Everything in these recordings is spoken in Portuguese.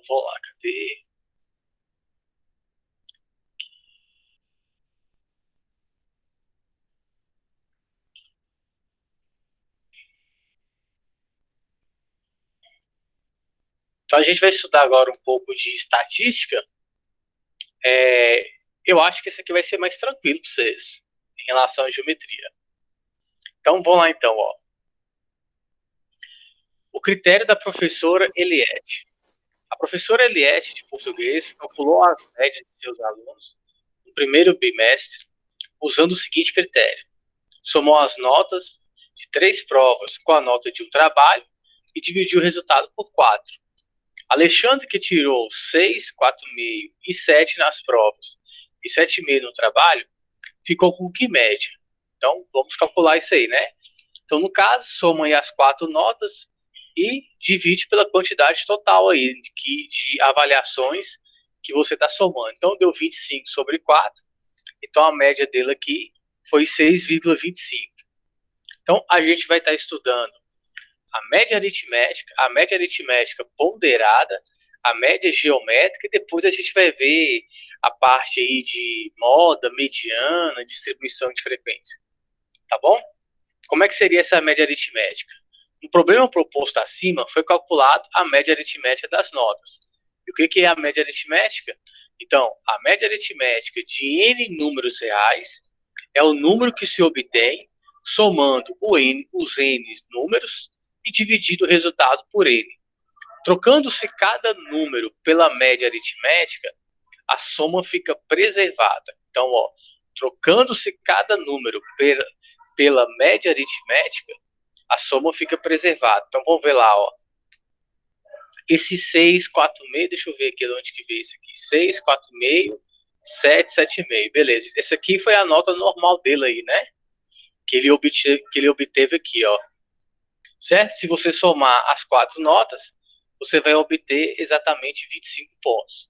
Vou lá, cadê? Então a gente vai estudar agora um pouco de estatística. É, eu acho que esse aqui vai ser mais tranquilo para vocês em relação à geometria. Então vamos lá então, ó. O critério da professora Eliette. A professora Eliette de português calculou as médias de seus alunos no primeiro bimestre usando o seguinte critério: somou as notas de 3 provas com a nota de um trabalho e dividiu o resultado por 4. Alexandre, que tirou 6, 4,5 e 7 nas provas e 7,5 no trabalho, ficou com que média? Então, vamos calcular isso aí, né? Então, no caso, soma aí as 4 notas e divide pela quantidade total aí de avaliações que você está somando. Então, deu 25 sobre 4. Então, a média dele aqui foi 6,25. Então, a gente vai estar estudando a média aritmética ponderada, a média geométrica, e depois a gente vai ver a parte aí de moda, mediana, distribuição de frequência. Tá bom? Como é que seria essa média aritmética? No problema proposto acima, foi calculado a média aritmética das notas. E o que é a média aritmética? Então, a média aritmética de n números reais é o número que se obtém somando os n números e dividindo o resultado por n. Trocando-se cada número pela média aritmética, a soma fica preservada. Então, ó, trocando-se cada número pela média aritmética, a soma fica preservada. Então, vamos ver lá, ó. Esse 6, 4,5, deixa eu ver aqui de onde que veio esse aqui. 6, 4,5, 7, 7,5. Beleza. Esse aqui foi a nota normal dele aí, né? Que ele obteve aqui, ó. Certo? Se você somar as 4 notas, você vai obter exatamente 25 pontos.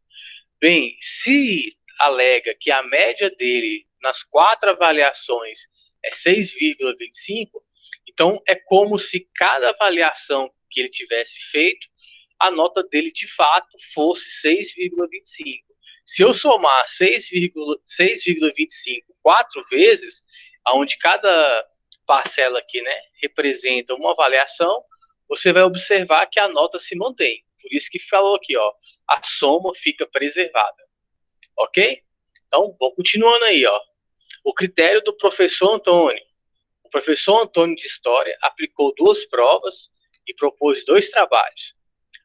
Bem, se alega que a média dele nas 4 avaliações é 6,25, então é como se cada avaliação que ele tivesse feito, a nota dele de fato fosse 6,25. Se eu somar 6,25 4 vezes, onde cada parcela aqui, né, representa uma avaliação, você vai observar que a nota se mantém. Por isso que falou aqui, ó, a soma fica preservada. Ok? Então, vou continuando aí, ó. O critério do professor Antônio. O professor Antônio de História aplicou 2 provas e propôs 2 trabalhos.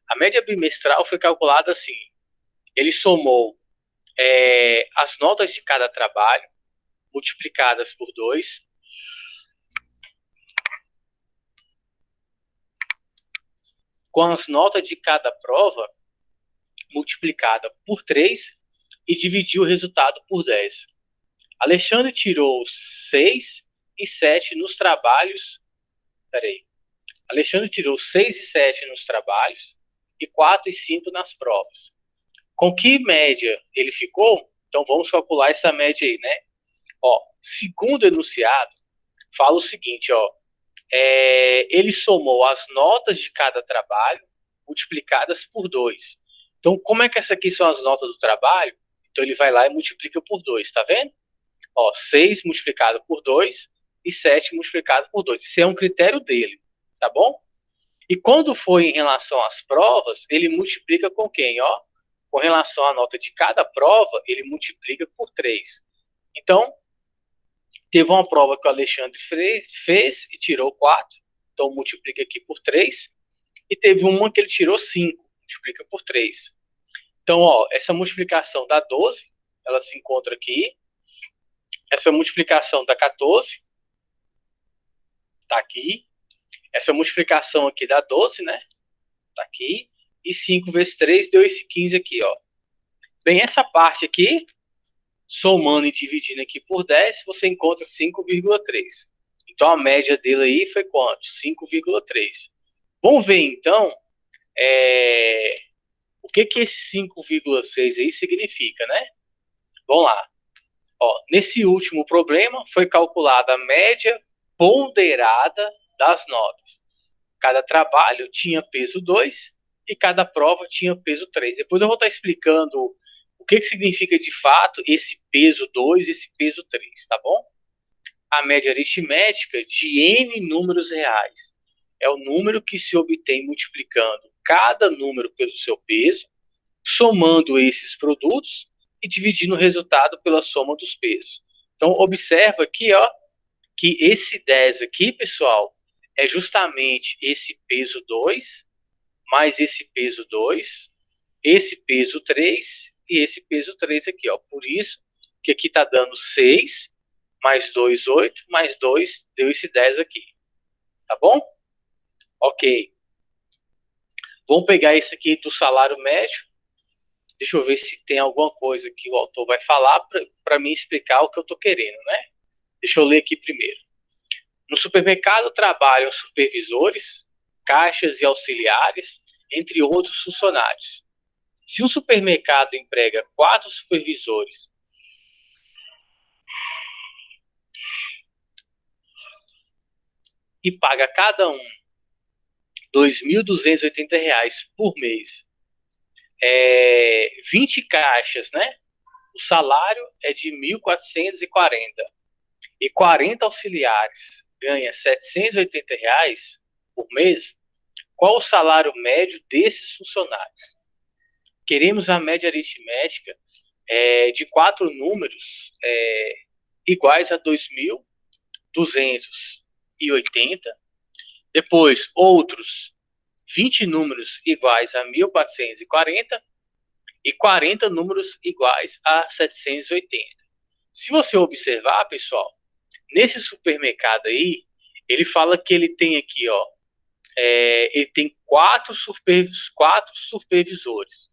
A média bimestral foi calculada assim. Ele somou as notas de cada trabalho, multiplicadas por 2, com as notas de cada prova, multiplicada por 3, e dividiu o resultado por 10. Alexandre tirou 6 e 7 nos trabalhos. Peraí. Alexandre tirou 6 e 7 nos trabalhos e 4 e 5 nas provas. Com que média ele ficou? Então vamos calcular essa média aí, né? Ó, segundo o enunciado, fala o seguinte, ó. Ele somou as notas de cada trabalho multiplicadas por 2. Então, como é que essa aqui são as notas do trabalho? Então, ele vai lá e multiplica por 2, tá vendo? Ó, 6 multiplicado por 2 e 7 multiplicado por 2. Isso é um critério dele, tá bom? E quando for em relação às provas, ele multiplica com quem? Ó, com relação à nota de cada prova, ele multiplica por 3. Então, teve uma prova que o Alexandre fez e tirou 4, então multiplica aqui por 3. E teve uma que ele tirou 5, multiplica por 3. Então, ó, essa multiplicação dá 12, ela se encontra aqui. Essa multiplicação dá 14, tá aqui. Essa multiplicação aqui dá 12, né? Tá aqui. E 5 vezes 3 deu esse 15 aqui, ó. Bem, essa parte aqui, somando e dividindo aqui por 10, você encontra 5,3. Então, a média dele aí foi quanto? 5,3. Vamos ver, então, o que esse 5,6 aí significa, né? Vamos lá. Ó, nesse último problema, foi calculada a média ponderada das notas. Cada trabalho tinha peso 2 e cada prova tinha peso 3. Depois eu vou estar explicando o que significa de fato esse peso 2 e esse peso 3, tá bom? A média aritmética de n números reais é o número que se obtém multiplicando cada número pelo seu peso, somando esses produtos e dividindo o resultado pela soma dos pesos. Então, observa aqui, ó, que esse 10 aqui, pessoal, é justamente esse peso 2, mais esse peso 2, esse peso 3 e esse peso 3 aqui, ó. Por isso que aqui está dando 6, mais 2, 8, mais 2, deu esse 10 aqui. Tá bom? Ok. Vamos pegar esse aqui do salário médio. Deixa eu ver se tem alguma coisa que o autor vai falar para me explicar o que eu estou querendo, né? Deixa eu ler aqui primeiro. No supermercado trabalham supervisores, caixas e auxiliares, entre outros funcionários. Se um supermercado emprega 4 supervisores e paga cada um R$ 2.280 por mês, 20 caixas, né? O salário é de 1.440 e 40 auxiliares ganha R$ 780 por mês. Qual o salário médio desses funcionários? Queremos a média aritmética de 4 números iguais a 2.280. Depois, outros 20 números iguais a 1.440 e 40 números iguais a 780. Se você observar, pessoal, nesse supermercado aí, ele fala que ele tem aqui, ó, ele tem 4 supervisores.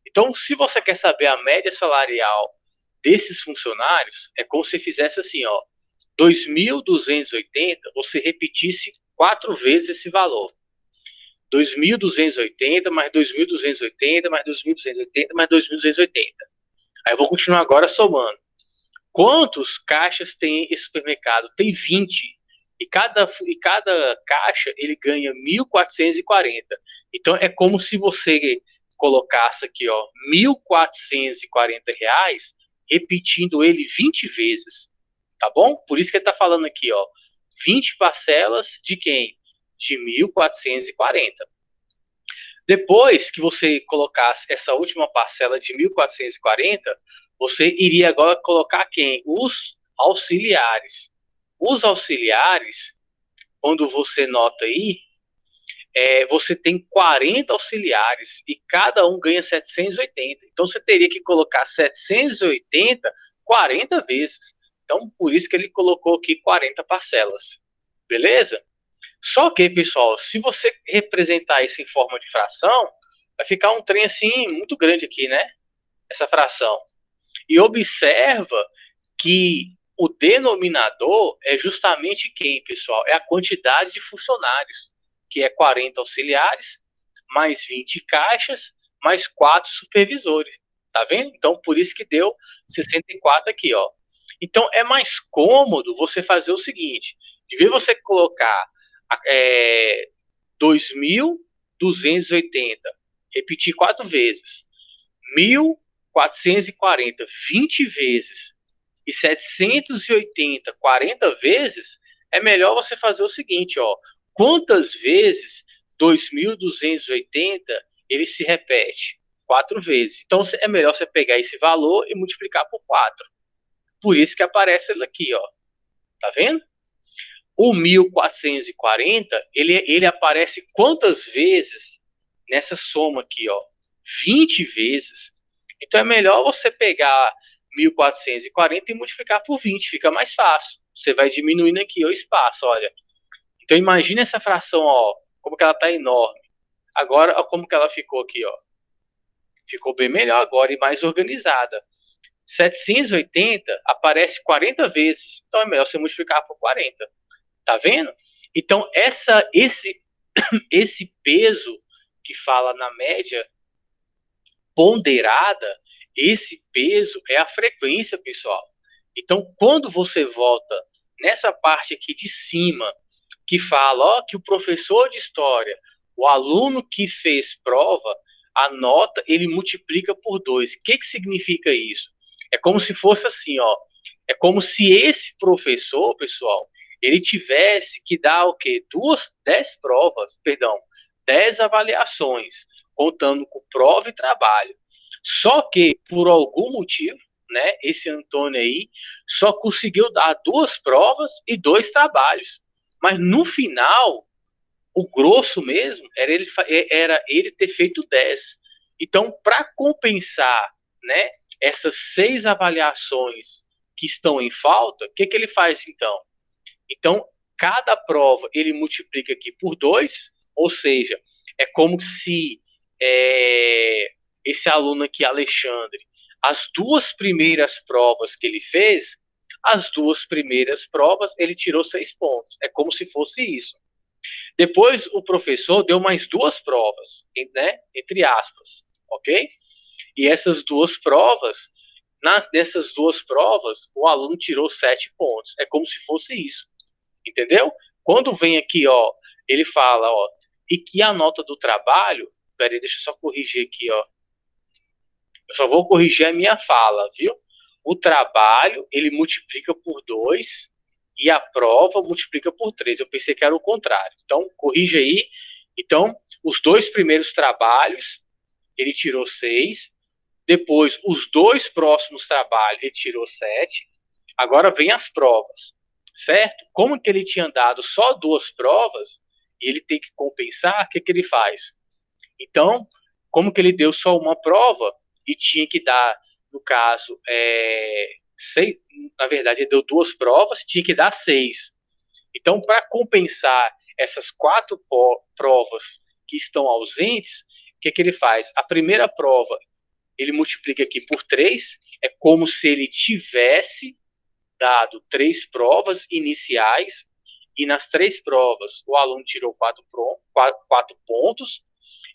Então, se você quer saber a média salarial desses funcionários, é como se fizesse assim, ó, 2.280, você repetisse 4 vezes esse valor. 2.280 mais 2.280 mais 2.280 mais 2.280. Aí eu vou continuar agora somando. Quantos caixas tem esse supermercado? Tem 20. E cada caixa ele ganha 1.440. Então é como se você colocasse aqui, ó, R$ 1.440, repetindo ele 20 vezes. Tá bom? Por isso que ele está falando aqui, ó, 20 parcelas de quem? De 1.440. Depois que você colocasse essa última parcela de 1.440, você iria agora colocar quem? Os auxiliares. Os auxiliares, quando você nota aí, você tem 40 auxiliares e cada um ganha 780. Então você teria que colocar 780 40 vezes. Então por isso que ele colocou aqui 40 parcelas. Beleza? Só que, pessoal, se você representar isso em forma de fração, vai ficar um trem assim muito grande aqui, né? Essa fração. E observa que o denominador é justamente quem, pessoal? É a quantidade de funcionários, que é 40 auxiliares, mais 20 caixas, mais 4 supervisores. Tá vendo? Então, por isso que deu 64 aqui, ó. Então, é mais cômodo você fazer o seguinte, de vez você colocar 2.280, repetir 4 vezes, 1.440, 20 vezes, e 780, 40 vezes, é melhor você fazer o seguinte, ó, quantas vezes 2.280 ele se repete? 4 vezes. Então é melhor você pegar esse valor e multiplicar por 4. Por isso que aparece ele aqui, ó. Tá vendo? O 1.440, ele aparece quantas vezes nessa soma aqui, ó? 20 vezes. Então é melhor você pegar 1.440 e multiplicar por 20, fica mais fácil. Você vai diminuindo aqui o espaço, olha. Então imagine essa fração, ó, como que ela está enorme. Agora, ó, como que ela ficou aqui, ó. Ficou bem melhor agora e mais organizada. 780 aparece 40 vezes, então é melhor você multiplicar por 40. Tá vendo? Então esse peso que fala na média ponderada, esse peso é a frequência, pessoal. Então, quando você volta nessa parte aqui de cima, que fala ó, que o professor de história O aluno que fez prova, a nota ele multiplica por 2. O que significa isso? É como se fosse assim, ó. É como se esse professor, pessoal, ele tivesse que dar o quê? 10 provas, perdão, 10 avaliações, contando com prova e trabalho. Só que, por algum motivo, né, esse Antônio aí só conseguiu dar 2 provas e 2 trabalhos. Mas no final, o grosso mesmo era ele ter feito 10. Então, para compensar, né, essas 6 avaliações que estão em falta, o que ele faz então? Então, cada prova ele multiplica aqui por 2, ou seja, é como se esse aluno aqui, Alexandre, as 2 primeiras provas que ele fez, as 2 primeiras provas ele tirou 6 pontos. É como se fosse isso. Depois o professor deu mais 2 provas, né, entre aspas, ok? E essas 2 provas, dessas 2 provas, o aluno tirou 7 pontos. É como se fosse isso, entendeu? Quando vem aqui, ó, ele fala, ó, e que a nota do trabalho, peraí, deixa eu só corrigir aqui, ó. Eu só vou corrigir a minha fala, viu? O trabalho, ele multiplica por 2 e a prova multiplica por 3. Eu pensei que era o contrário. Então, corrija aí. Então, os 2 primeiros trabalhos, ele tirou 6. Depois, os 2 próximos trabalhos, ele tirou 7. Agora vem as provas, certo? Como que ele tinha dado só 2 provas, e ele tem que compensar, o que ele faz? Então, como que ele deu só uma prova e tinha que dar, no caso, na verdade, ele deu 2 provas, tinha que dar 6. Então, para compensar essas 4 provas que estão ausentes, o que ele faz? A primeira prova, ele multiplica aqui por 3, é como se ele tivesse dado 3 provas iniciais, e nas 3 provas o aluno tirou 4 pontos,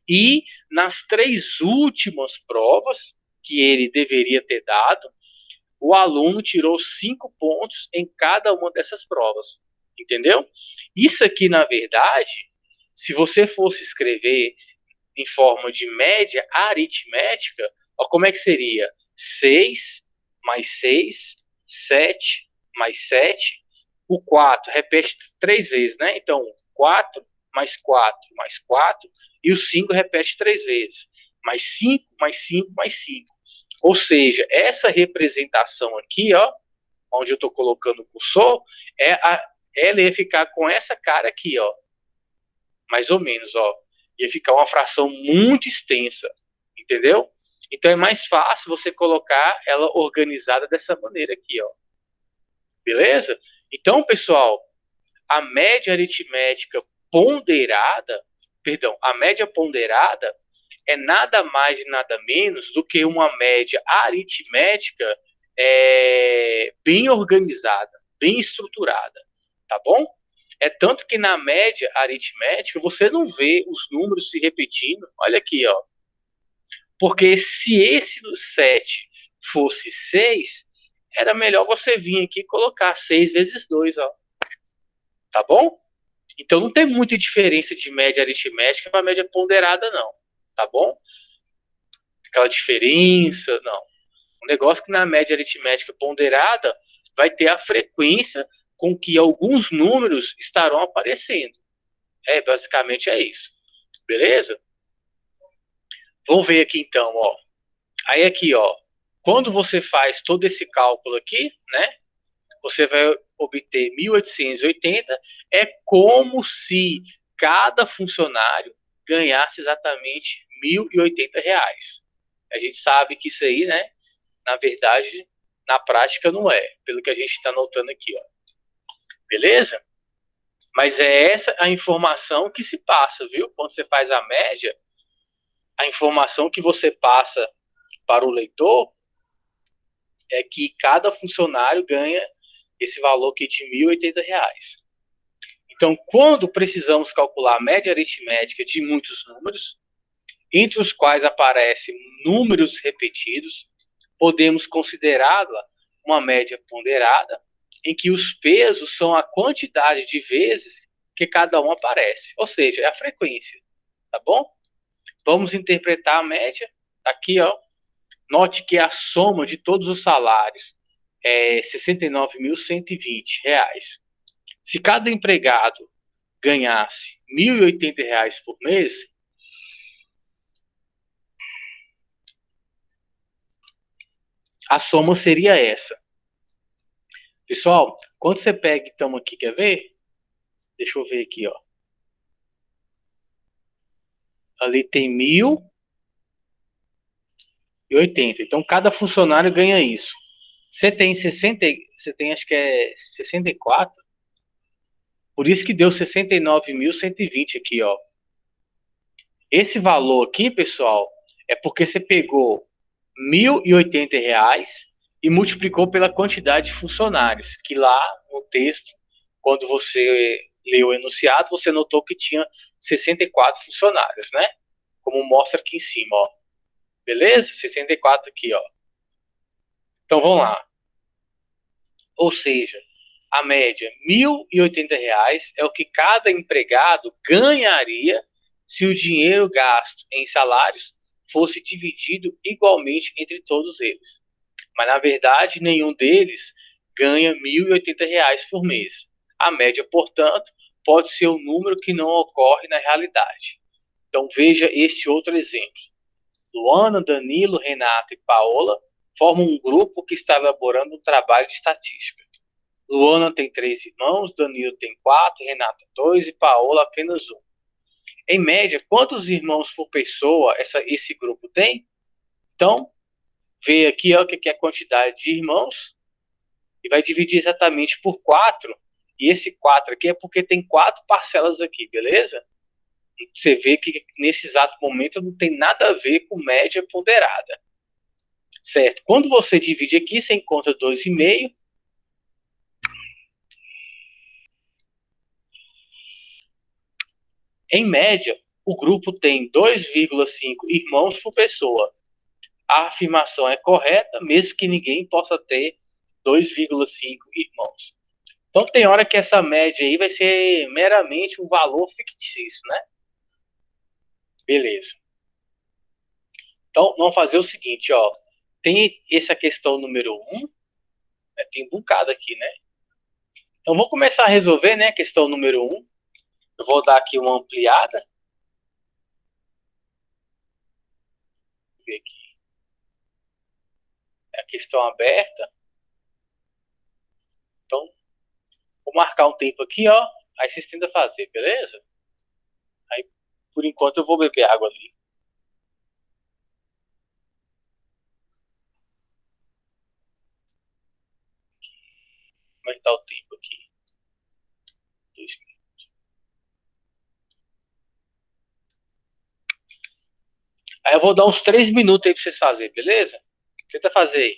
e nas 3 últimas provas que ele deveria ter dado, o aluno tirou 5 pontos em cada uma dessas provas. Entendeu? Isso aqui, na verdade, se você fosse escrever em forma de média aritmética, ó, como é que seria? 6 mais 6, 7 mais 7. O 4 repete 3 vezes, né? Então, 4 mais 4 mais 4. E o 5 repete 3 vezes. Mais 5 mais 5 mais 5. Ou seja, essa representação aqui, ó, onde eu estou colocando o cursor, ela ia ficar com essa cara aqui, ó. Mais ou menos, ó. Ia ficar uma fração muito extensa, entendeu? Então é mais fácil você colocar ela organizada dessa maneira aqui, ó. Beleza? Então, pessoal, a média aritmética ponderada, perdão, a média ponderada é nada mais e nada menos do que uma média aritmética bem organizada, bem estruturada, tá bom? É tanto que na média aritmética você não vê os números se repetindo. Olha aqui, ó. Porque se esse 7 fosse 6, era melhor você vir aqui e colocar 6 vezes 2, ó. Tá bom? Então não tem muita diferença de média aritmética para média ponderada, não. Tá bom? Aquela diferença, não. Um negócio que na média aritmética ponderada vai ter a frequência com que alguns números estarão aparecendo. Basicamente é isso. Beleza? Vamos ver aqui então, ó. Aí aqui, ó, quando você faz todo esse cálculo aqui, né? Você vai obter 1.880, é como se cada funcionário ganhasse exatamente R$ 1.080. A gente sabe que isso aí, né, na verdade, na prática não é, pelo que a gente está notando aqui, ó. Beleza? Mas é essa a informação que se passa, viu? Quando você faz a média, a informação que você passa para o leitor é que cada funcionário ganha esse valor aqui de R$ 1.080. Então, quando precisamos calcular a média aritmética de muitos números, entre os quais aparecem números repetidos, podemos considerá-la uma média ponderada, em que os pesos são a quantidade de vezes que cada um aparece, ou seja, é a frequência. tá bom? Vamos interpretar a média. Tá aqui, ó. Note que a soma de todos os salários é R$ 69.120. Se cada empregado ganhasse R$ 1.080 por mês, a soma seria essa. Pessoal, quando você pega, então, aqui, quer ver? Deixa eu ver aqui, ó. Ali tem 1.080. Então, cada funcionário ganha isso. Você tem 60, você tem acho que é 64. Por isso que deu 69.120 aqui, ó. Esse valor aqui, pessoal, é porque você pegou R$ 1.080 e multiplicou pela quantidade de funcionários, que lá no texto, quando você leu o enunciado, você notou que tinha 64 funcionários, né? Como mostra aqui em cima, ó. Beleza? 64 aqui, ó. Então vamos lá. Ou seja, a média R$ 1.080 é o que cada empregado ganharia se o dinheiro gasto em salários fosse dividido igualmente entre todos eles. Mas na verdade, nenhum deles ganha R$ 1.080 por mês. A média, portanto, pode ser um número que não ocorre na realidade. Então veja este outro exemplo. Luana, Danilo, Renata e Paola formam um grupo que está elaborando um trabalho de estatística. Luana tem 3 irmãos, Danilo tem 4, Renata 2 e Paola apenas um. Em média, quantos irmãos por pessoa esse grupo tem? Então, vê aqui ó, que é a quantidade de irmãos e vai dividir exatamente por 4. E esse 4 aqui é porque tem 4 parcelas aqui, beleza? Você vê que nesse exato momento não tem nada a ver com média ponderada. Certo? Quando você divide aqui, você encontra 2,5. Em média, o grupo tem 2,5 irmãos por pessoa. A afirmação é correta, mesmo que ninguém possa ter 2,5 irmãos. Então tem hora que essa média aí vai ser meramente um valor fictício, né? Beleza. Então vamos fazer o seguinte, ó. Tem essa questão número 1, né? Tem um bocado aqui, né? Então vamos começar a resolver, né? A questão número 1. Eu vou dar aqui uma ampliada. Vou ver aqui. É a questão aberta. Então vou marcar um tempo aqui, ó. Aí vocês tentam fazer, beleza? Aí, por enquanto, eu vou beber água ali. Como é que tá o tempo aqui? 2 minutos. Aí eu vou dar uns 3 minutos aí pra vocês fazerem, beleza? Tenta fazer aí.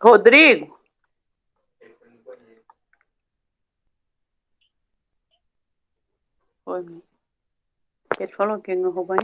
Rodrigo? Oi. Ele falou que ele não roubou.